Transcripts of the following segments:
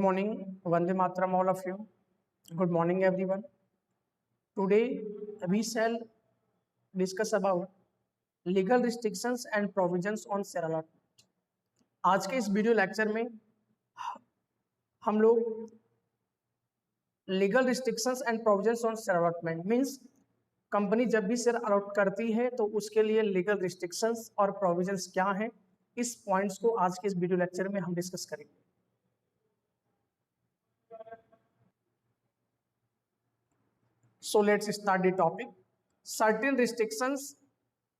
Good morning, Vande Mataram, all of you. Good morning, everyone. Today, we shall discuss about legal restrictions and provisions on share allotment. आज के इस video lecture में हम लोग legal restrictions and provisions on share allotment means company जब भी share allot करती है तो उसके लिए लीगल रिस्ट्रिक्शंस और प्रोविजंस क्या हैं, इस पॉइंट्स को आज के इस वीडियो लेक्चर में हम डिस्कस करेंगे. So let's start the topic. Certain restrictions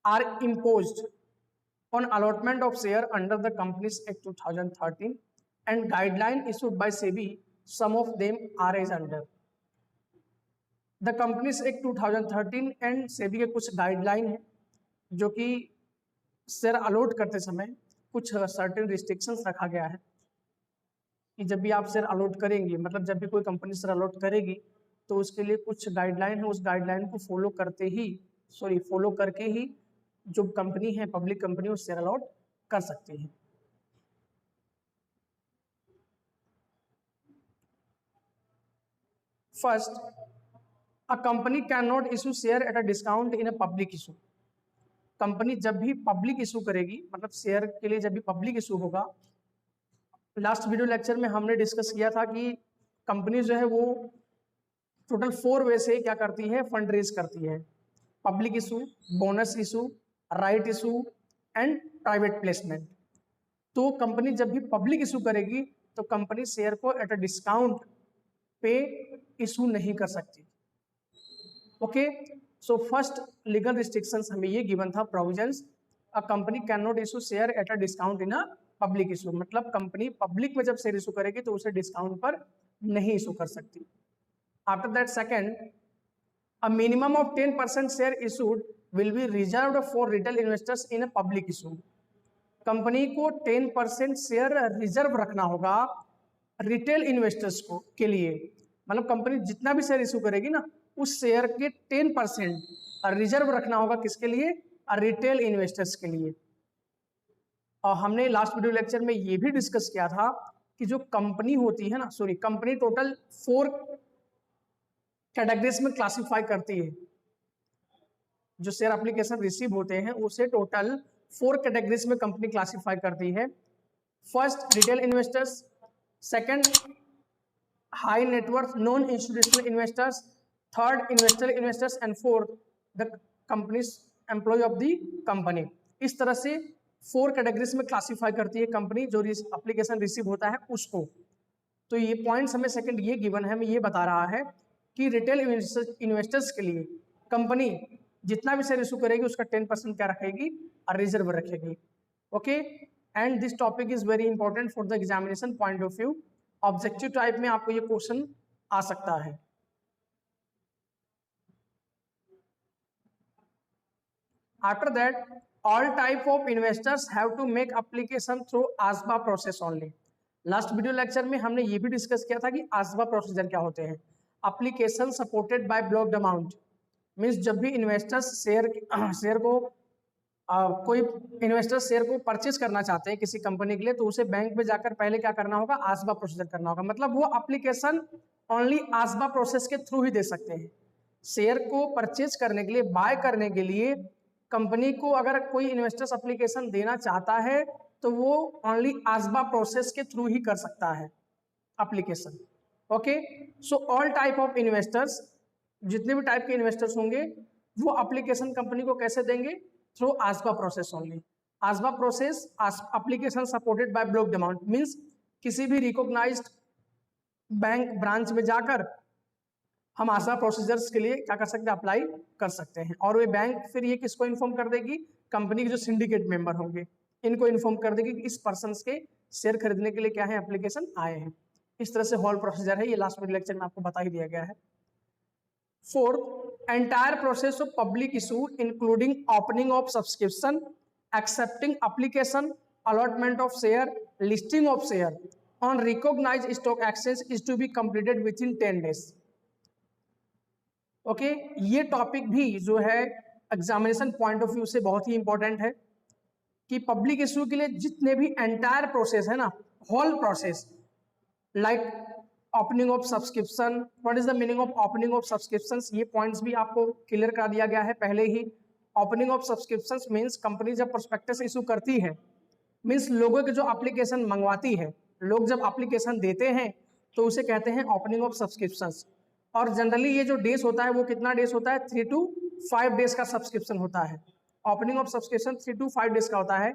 are imposed on allotment of share under the Companies Act 2013 and guideline issued by SEBI. Some of them are as under. The Companies Act 2013 and SEBI के कुछ guideline है जो कि share allot करते समय कुछ certain restrictions रखा गया है कि जब भी आप शेयर अलॉट करेंगे, मतलब जब भी कोई कंपनी शेयर अलॉट करेगी तो उसके लिए कुछ गाइडलाइन है. उस गाइडलाइन को फॉलो करके ही जो कंपनी है, पब्लिक कंपनी, वो शेयर अलॉट कर सकती है. First, a company can not issue share at a discount in a public issue. Company जब भी पब्लिक इशू करेगी, मतलब शेयर के लिए जब भी पब्लिक इशू होगा, लास्ट वीडियो लेक्चर में हमने डिस्कस किया था कि कंपनी जो है वो टोटल 4 वे से क्या करती है, फंड रेज करती है. Public issue, bonus issue, right issue and private placement. तो कंपनी जब भी पब्लिक इशू करेगी तो कंपनी शेयर को एट अ डिस्काउंट पे इशू नहीं कर सकती. Okay, so first legal restrictions हमें ये गिवन था, provisions. A company can not issue share at a discount in a public issue, मतलब कंपनी पब्लिक में जब शेयर इशू करेगी तो उसे डिस्काउंट पर नहीं इशू कर सकती. After that, second, a minimum of 10% share issued will be reserved for retail investors in a public issue. Company को 10% शेयर रिजर्व रखना होगा रिटेल इन्वेस्टर्स को के लिए. मतलब कंपनी जितना भी शेयर इशू करेगी ना, उस शेयर के 10% रिजर्व रखना होगा किसके लिए, रिटेल इन्वेस्टर्स के लिए. और हमने लास्ट वीडियो लेक्चर में ये भी डिस्कस किया था कि जो कंपनी होती है ना, कंपनी टोटल 4 कैटेगरीज में क्लासिफाई करती है. जो शेयर एप्लीकेशन रिसीव होते हैं उसे टोटल 4 कैटेगरीज में कंपनी क्लासिफाई करती है. First, retail investors. Second, high net worth non institutional investors. Third, industrial investors. And fourth, the companies employ of the company. इस तरह से 4 कैटेगरीज में क्लासिफाई करती है कंपनी जो एप्लीकेशन रिसीव होता है उसको. तो ये पॉइंट्स हमें सेकंड ये गिवन है, हमें ये बता रहा है कि रिटेल इन्वेस्टर्स के लिए कंपनी जितना भी शेयर इशू करेगी उसका 10% क्या रखेगी, रिजर्व रखेगी. Okay, and this topic is very important for the examination point of view. Objective type में आपको ये क्वेश्चन आ सकता है. After that, all type of investors have to make application through ASBA process only. Last video lecture में हमने ये भी डिस्कस किया था कि आसबा प्रोसीजर क्या होते हैं. Application supported by blocked amount means जब भी इन्वेस्टर्स शेयर को कोई इन्वेस्टर शेयर को परचेज करना चाहते हैं किसी कंपनी के लिए, तो उसे बैंक में जाकर पहले क्या करना होगा, आसबा प्रोसीजर करना होगा. मतलब वो एप्लीकेशन ओनली आसबा प्रोसेस के थ्रू ही दे सकते हैं. शेयर को परचेज करने के लिए, बाय करने के लिए कंपनी को अगर कोई इन्वेस्टर्स एप्लीकेशन देना चाहता है तो वो ओनली आसबा प्रोसेस के थ्रू ही कर सकता है application. Okay, so all type of investors, जितने भी टाइप के इन्वेस्टर्स होंगे वो एप्लीकेशन कंपनी को कैसे देंगे, through ASBA process only. ASBA process, application supported by blocked amount means किसी भी रिकॉग्नाइज्ड बैंक ब्रांच में जाकर हम आसबा प्रोसीजर्स के लिए क्या कर सकते हैं, अप्लाई कर सकते हैं. और वे बैंक फिर ये किसको इन्फॉर्म कर देगी, कंपनी के जो सिंडिकेट मेंबर होंगे इनको इन्फॉर्म कर देगी कि इस पर्सन के शेयर खरीदने के लिए क्या है, एप्लीकेशन आए हैं. इस तरह से होल प्रोसीजर है. ये लास्ट वीडियो लेक्चर में आपको बता ही दिया गया है. Fourth, entire process of public issue including opening of subscription, accepting application, allotment of share, listing of share on recognised stock exchange is to be completed within 10 days. Okay, ये topic भी जो है examination point of view से बहुत ही important है कि public issue के लिए जितने भी एंटायर प्रोसेस है ना, whole process, like opening of subscription, what is the meaning of opening of subscriptions, ये पॉइंट्स भी आपको क्लियर करा दिया गया है पहले ही। Opening of subscriptions means company जब प्रोस्पेक्टस इशू करती है, मींस लोगों के जो एप्लीकेशन मंगवाती है, लोग जब एप्लीकेशन देते हैं तो उसे कहते हैं ओपनिंग ऑफ सब्सक्रिप्शंस। और जनरली ये जो डेज होता है वो कितना डेज होता है, 3 to 5 डेज का सब्सक्रिप्शन होता है। Opening of subscription 3 to 5 days का होता है।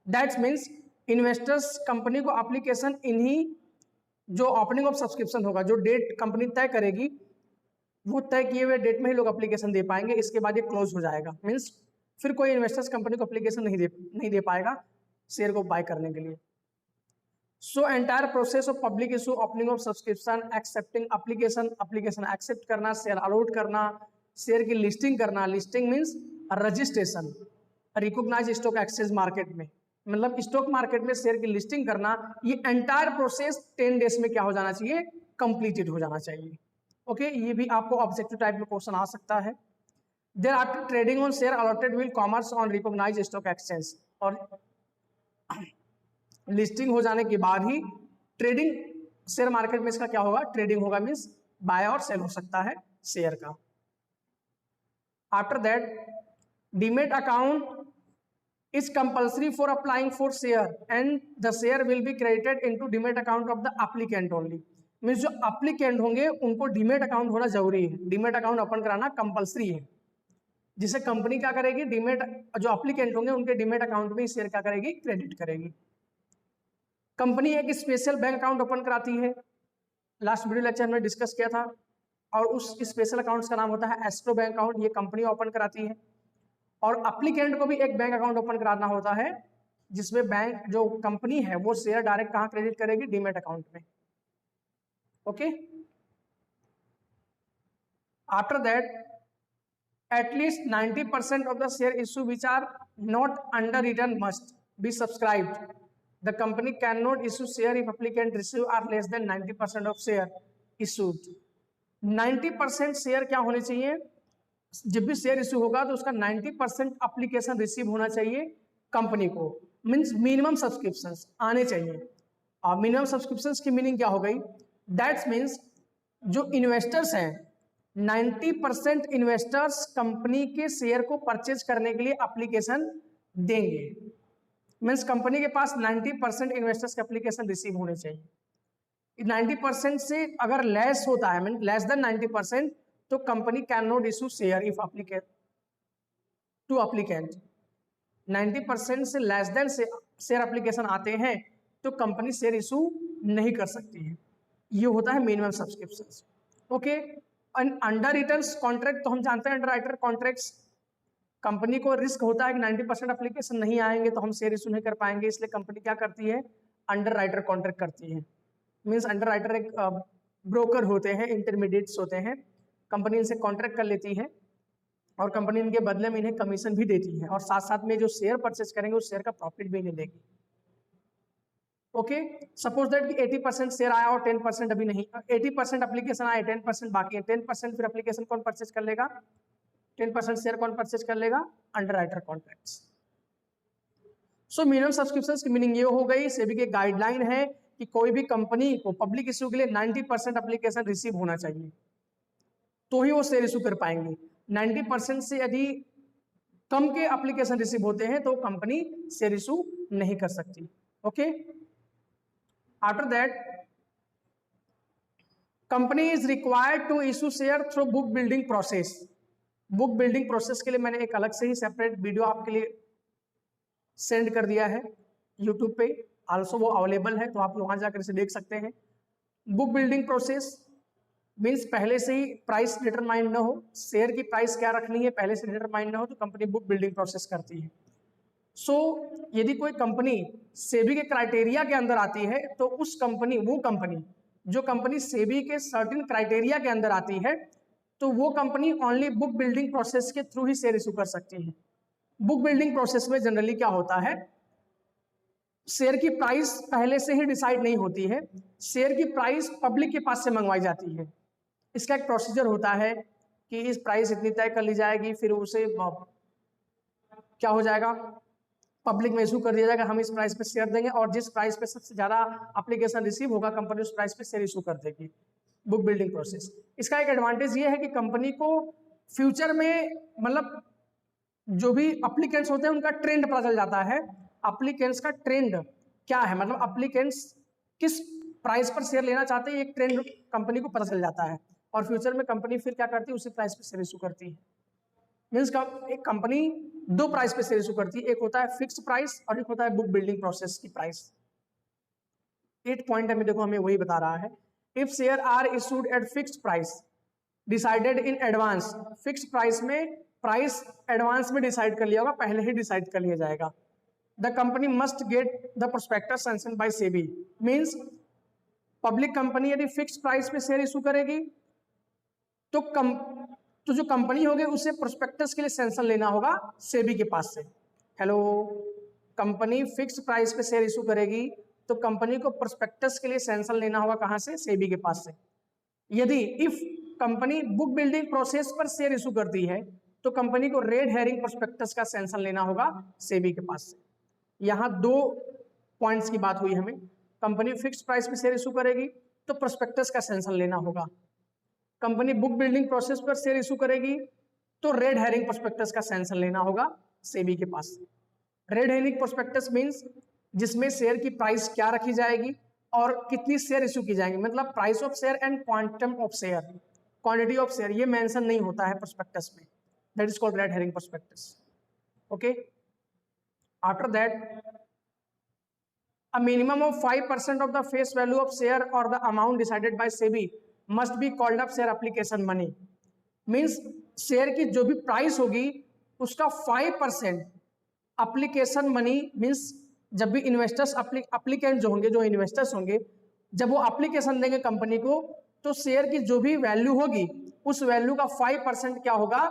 दैट मीन्स इन्वेस्टर्स कंपनी को एप्लीकेशन इन्हीं जो ओपनिंग ऑफ सब्सक्रिप्शन होगा, जो डेट कंपनी तय करेगी, वो तय किए हुए डेट में ही लोग एप्लीकेशन दे पाएंगे, इसके बाद ये क्लोज हो जाएगा। मीन्स फिर कोई इन्वेस्टर्स कंपनी को एप्लीकेशन नहीं दे पाएगा शेयर को बाय करने के लिए। So entire process of public issue, opening of subscription, accepting application, application accept करना, शेयर अलॉट करना, शेयर की लिस्टिंग करना, listing means registration, recognise stock exchange market में, मतलब स्टॉक मार्केट में शेयर की लिस्टिंग करना, ये एंटायर प्रोसेस 10 डेज में क्या हो जाना चाहिए, कंप्लीटेड हो जाना चाहिए। ओके, ये भी आपको ऑब्जेक्टिव टाइप में क्वेश्चन आ सकता है। Thereafter trading on share allotted will commerce on recognise stock exchange, और लिस्टिंग हो जाने के बाद ही ट्रेडिंग शेयर मार्केट में इसका क्या होगा, ट्रेडिंग होगा, मीन्स बाय और सेल हो सकता है शेयर का। After that demat account is compulsory for applying for share and the share will be credited into demat account of the applicant only, means जो applicant होंगे उनको डीमेट अकाउंट होना जरूरी है, डीमेट अकाउंट ओपन कराना compulsory है, जिसे company क्या करेगी, डीमेट जो एप्लीकेंट होंगे उनके डीमेट अकाउंट में शेयर क्या करेगी, क्रेडिट करेगी। कंपनी एक स्पेशल बैंक अकाउंट ओपन कराती है, लास्ट वीडियो लेक्चर में डिस्कस किया था, और उस स्पेशल अकाउंट का नाम होता है एस्ट्रो बैंक अकाउंट, ये कंपनी ओपन कराती है। और एप्लीकेंट को भी एक बैंक अकाउंट ओपन कराना होता है, जिसमें बैंक जो कंपनी है वो शेयर डायरेक्ट कहां क्रेडिट करेगी, डीमेट अकाउंट में। Okay, after that at least 90% of the share issue which are not under return must be subscribed. The company can not issue share if applicant receive are less than 90% of share issued. 90% share क्या होने चाहिए, जब भी share issue होगा तो उसका 90% application receive होना चाहिए कंपनी को, मींस मिनिमम सब्सक्रिप्शंस आने चाहिए। और मिनिमम सब्सक्रिप्शंस की मीनिंग क्या हो गई, दैट्स मींस जो इन्वेस्टर्स हैं 90% इन्वेस्टर्स कंपनी के शेयर को परचेज करने के लिए एप्लीकेशन देंगे, मींस कंपनी के पास 90% इन्वेस्टर्स के एप्लीकेशन रिसीव होने चाहिए। 90% से अगर लेस होता है, मीन लेस देन 90%, तो company can not issue share if applicant to applicant. 90% से लेस देन से शेयर एप्लीकेशन आते हैं तो कंपनी शेयर इशू नहीं कर सकती है, ये होता है minimum subscriptions. Okay, under returns contract तो हम जानते हैं, अंडर राइटर कॉन्ट्रैक्ट्स कंपनी को रिस्क होता है कि 90% एप्लीकेशन नहीं आएंगे तो हम शेयर इशू नहीं कर पाएंगे, इसलिए कंपनी क्या करती है, अंडर राइटर कॉन्ट्रैक्ट करती है। मीन्स अंडर राइटर एक ब्रोकर होते हैं, इंटरमीडिएट्स होते हैं, कंपनी इनसे कॉन्ट्रैक्ट कर लेती है और कंपनी इनके बदले में इन्हें कमीशन भी देती है, और साथ साथ में जो शेयर परचेज करेंगे उस शेयर का प्रॉफिट भी इन्हें देगी। ओके, सपोज दैट कि 80% शेयर आया और 10% अभी नहीं, 80% एप्लीकेशन आया, 10% बाकी है, 10% फिर एप्लीकेशन कौन परचेज कर लेगा, 10% शेयर कौन परचेज कर लेगा, under writer contracts. So minimum subscriptions की मीनिंग ये हो गई, सेबी की गाइडलाइन है कि कोई भी कंपनी को पब्लिक इश्यू के लिए 90% एप्लीकेशन रिसीव होना चाहिए तो ही वो शेयर इशू कर पाएंगे। 90% से यदि कम के एप्लीकेशन रिसीव होते हैं तो कंपनी शेयर इशू नहीं कर सकती। Okay, after that company is required to issue share through book building process. Book building process के लिए मैंने एक अलग से ही सेपरेट वीडियो आपके लिए सेंड कर दिया है यूट्यूब पे, आल्सो वो अवेलेबल है, तो आप वहां जाकर इसे देख सकते हैं। बुक बिल्डिंग प्रोसेस मीन्स पहले से ही प्राइस डिटरमाइन न हो, शेयर की प्राइस क्या रखनी है पहले से डिटरमाइन न हो, तो कंपनी बुक बिल्डिंग प्रोसेस करती है। सो यदि कोई कंपनी सेबी के क्राइटेरिया के अंदर आती है तो उस कंपनी, वो कंपनी जो कंपनी सेबी के सर्टेन क्राइटेरिया के अंदर आती है, तो वो company only book building process के थ्रू ही शेयर इशू कर सकती है। बुक बिल्डिंग प्रोसेस में जनरली क्या होता है, शेयर की प्राइस पहले से ही डिसाइड नहीं होती है, शेयर की प्राइस पब्लिक के पास से मंगवाई जाती है। इसका एक प्रोसीजर होता है कि इस प्राइस इतनी तय कर ली जाएगी, फिर उसे क्या हो जाएगा, पब्लिक में इशू कर दिया जाएगा, हम इस प्राइस पे शेयर देंगे, और जिस प्राइस पे सबसे ज्यादा एप्लीकेशन रिसीव होगा कंपनी उस प्राइस पे शेयर इशू कर देगी। बुक बिल्डिंग प्रोसेस, इसका एक एडवांटेज ये है कि कंपनी को फ्यूचर में मतलब जो भी अप्लीकेंट्स होते हैं उनका ट्रेंड पता चल जाता है, अप्लीकेंट्स का ट्रेंड क्या है, मतलब अप्लीकेंट्स किस प्राइस पर शेयर लेना चाहते हैं, एक ट्रेंड कंपनी को पता चल जाता है, और फ्यूचर में कंपनी फिर क्या करती है, उसी प्राइस पर शेयर इशू करती है। मीन्स एक कंपनी दो प्राइस पे शेयर इशू करती है, एक होता है फिक्स प्राइस और एक होता है बुक बिल्डिंग प्रोसेस की प्राइस। 8 पॉइंट में देखो हमें वही बता रहा है, if share are issued at fix price decided in advance, fix price में प्राइस एडवांस में डिसाइड कर लिया होगा, पहले ही डिसाइड कर लिया जाएगा। The company must get the prospectus sanction by SEBI, means public company यदि फिक्स प्राइस पे शेयर इशू करेगी तो जो कंपनी होगी उसे प्रोस्पेक्टस के लिए सैंक्शन लेना होगा सेबी के पास से। हेलो, कंपनी फिक्स प्राइस पे शेयर इशू करेगी तो कंपनी को प्रोस्पेक्टस के लिए सैंक्शन लेना होगा कहां से, सेबी के पास से। यदि if company book building process पर शेयर इशू करती है तो कंपनी को रेड हेरिंग प्रोस्पेक्टस का सैंक्शन लेना होगा सेबी के पास से। यहां दो पॉइंट्स की बात हुई हमें, कंपनी फिक्स प्राइस पे शेयर इशू करेगी तो प्रोस्पेक्टस का सैंक्शन लेना होगा, कंपनी बुक बिल्डिंग प्रोसेस पर शेयर इशू करेगी तो रेड हेरिंग प्रोस्पेक्टस का सैंक्शन लेना होगा सेबी के पास। रेड हेरिंग प्रोस्पेक्टस मींस जिसमें शेयर की प्राइस क्या रखी जाएगी और कितनी शेयर इशू की जाएंगी, मतलब price of share and quantum of share, quantity of share, ये मेंशन नहीं होता है प्रोस्पेक्टस में, that is called red herring prospectus. Okay, after that a minimum of 5% of the face value of share or the amount decided by SEBI must be called up share application money, means share की जो भी price होगी उसका 5% application money, means जब भी investors applicant जो होंगे, जो इन्वेस्टर्स होंगे, जब वो एप्लीकेशन देंगे कंपनी को तो शेयर की जो भी वैल्यू होगी उस वैल्यू का 5% क्या होगा,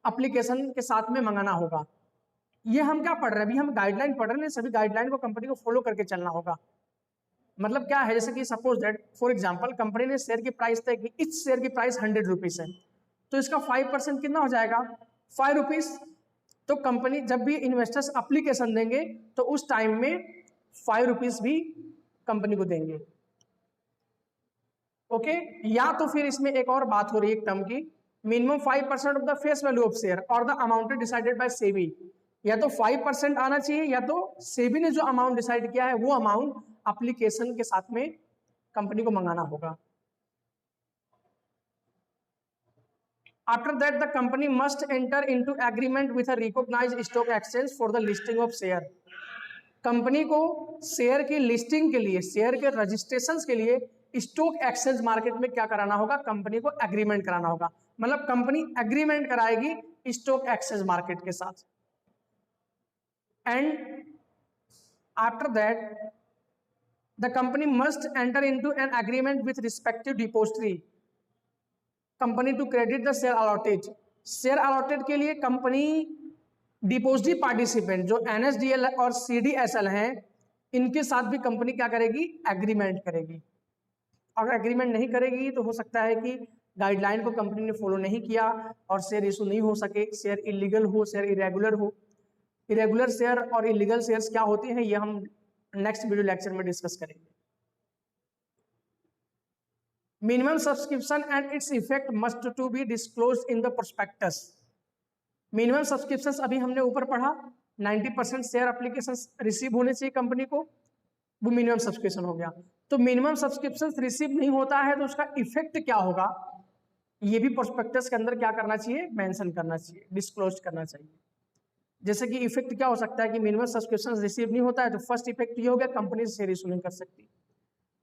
एप्लीकेशन के साथ में मंगाना होगा। ये हम क्या पढ़ रहे हैं अभी, हम गाइडलाइन पढ़ रहे हैं, सभी गाइडलाइन को कंपनी को फॉलो करके चलना होगा। मतलब क्या है, जैसे कि suppose that for example company ने शेयर की प्राइस तय की, इस शेयर की प्राइस 100 रुपीज है तो इसका 5% कितना हो जाएगा, 5 रुपीज। तो कंपनी जब भी इन्वेस्टर्स एप्लीकेशन देंगे तो उस टाइम में 5 रुपीज भी कंपनी को देंगे। ओके, या तो फिर इसमें एक और बात हो रही है एक टर्म की, minimum 5% of the face value of share और the amount decided by SEBI, या तो 5% आना चाहिए या तो सेबी ने जो अमाउंट डिसाइड किया है वो अमाउंट एप्लीकेशन के साथ में कंपनी को मंगाना होगा। After that the company must enter into agreement with a recognised stock exchange for the listing of share, company को शेयर की लिस्टिंग के लिए, शेयर के रजिस्ट्रेशन के लिए स्टॉक एक्सचेंज मार्केट में क्या कराना होगा, कंपनी को एग्रीमेंट कराना होगा, मतलब कंपनी एग्रीमेंट कराएगी स्टॉक एक्सचेंज मार्केट के साथ। And after that the company must enter into an agreement with respective depository company to credit the share allotted, share allotted के लिए कंपनी डिपोजिटरी पार्टिसिपेंट जो NSDL और CDSL हैं इनके साथ भी कंपनी क्या करेगी, एग्रीमेंट करेगी। अगर एग्रीमेंट नहीं करेगी तो हो सकता है कि गाइडलाइन को कंपनी ने फॉलो नहीं किया और शेयर इशू नहीं हो सके, शेयर इलीगल हो, शेयर इरेगुलर हो। इरेगुलर शेयर और इलीगल शेयर्स क्या होते हैं ये हम नेक्स्ट वीडियो लेक्चर में डिस्कस करेंगे। Minimum subscription and its effect must to be disclosed in the prospectus. Minimum subscriptions अभी हमने ऊपर पढ़ा, 90% शेयर एप्लीकेशंस रिसीव होने चाहिए कंपनी को, वो मिनिमम सब्सक्रिप्शन हो गया। तो मिनिमम सब्सक्रिप्शंस रिसीव नहीं होता है तो उसका इफेक्ट क्या होगा, ये भी प्रोस्पेक्टस के अंदर क्या करना चाहिए, मेंशन करना चाहिए, डिस्क्लोज करना चाहिए। जैसे कि इफेक्ट क्या हो सकता है कि मिनिमम सब्सक्रिप्शन रिसीव नहीं होता है तो फर्स्ट इफेक्ट ये हो गया कंपनी शेयर इशू नहीं कर सकती।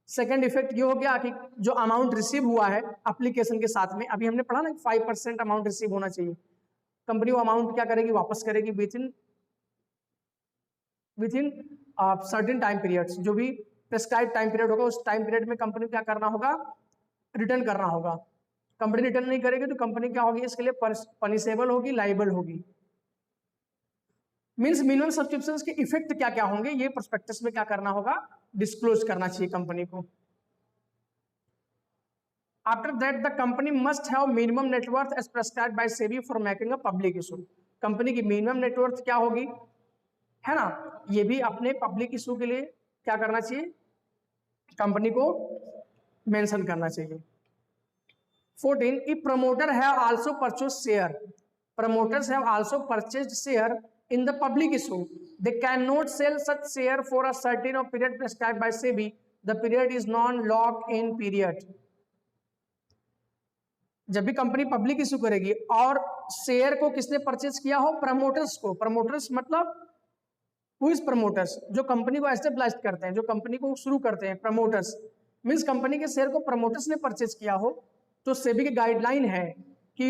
सेकंड इफेक्ट ये हो गया कि जो अमाउंट रिसीव हुआ है एप्लीकेशन के साथ में, अभी हमने पढ़ा ना 5% अमाउंट रिसीव होना चाहिए, कंपनी वो अमाउंट क्या करेगी, वापस करेगी with in certain time periods, जो भी प्रेस्क्राइब टाइम पीरियड होगा उस टाइम पीरियड में कंपनी को क्या करना होगा, रिटर्न करना होगा। कंपनी रिटर्न नहीं करेगी तो कंपनी क्या होगी, इसके लिए पनिशेबल होगी, लाइबल होगी। मींस मिनिमम सब्सक्रिप्शंस के इफेक्ट क्या क्या होंगे ये प्रोस्पेक्टस में क्या करना होगा, डिस्क्लोज करना चाहिए कंपनी को। After that the company must have minimum net worth as prescribed by SEBI for making a public issue. Company की मिनिमम नेटवर्थ क्या होगी, है ना। ये भी अपने पब्लिक इशू के लिए क्या करना चाहिए, कंपनी को मेंशन करना चाहिए। 14, if promoter have also purchased share, promoters have also purchased share in the public issue, they cannot sell such share for a certain period prescribed by SEBI, the period is non-lock-in period। जब भी company public issue करेगी और share को किसने purchase किया हो, promoters को। Promoters मतलब हु इज प्रमोटर्स, जो कंपनी को एस्टेब्लिश करते हैं, जो कंपनी को शुरू करते हैं, प्रमोटर्स मींस कंपनी के शेयर को प्रमोटर्स ने परचेज किया हो, तो सेबी की गाइडलाइन है कि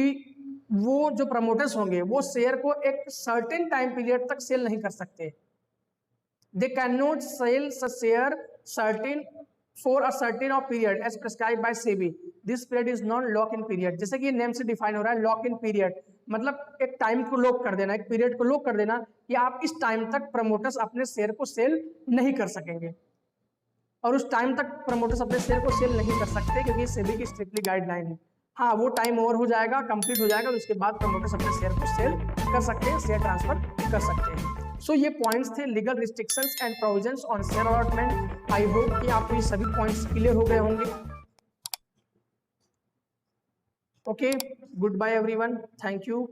वो जो प्रमोटर्स होंगे वो शेयर को एक सर्टेन टाइम पीरियड तक सेल नहीं कर सकते। They can not sell share certain for a certain of period as prescribe by SEBI, this period is non lock in period. जैसे कि नेम से डिफाइन हो रहा है लॉक इन पीरियड, मतलब एक टाइम को लॉक कर देना, एक पीरियड को लॉक कर देना कि आप इस टाइम तक प्रमोटर्स अपने शेयर को सेल नहीं कर सकेंगे, और उस टाइम तक प्रमोटर्स अपने शेयर को सेल नहीं कर सकते क्योंकि सेबी की स्ट्रिक्टली गाइडलाइन है। हाँ, वो टाइम ओवर हो जाएगा, कंप्लीट हो जाएगा, उसके बाद प्रमोटर्स अपने शेयर को सेल कर सकते हैं, शेयर ट्रांसफर कर सकते हैं। सो ये पॉइंट्स थे legal restrictions and provisions on share allotment. I hope कि आपको ये सभी पॉइंट्स क्लियर हो गए होंगे। Okay, good bye everyone, thank you.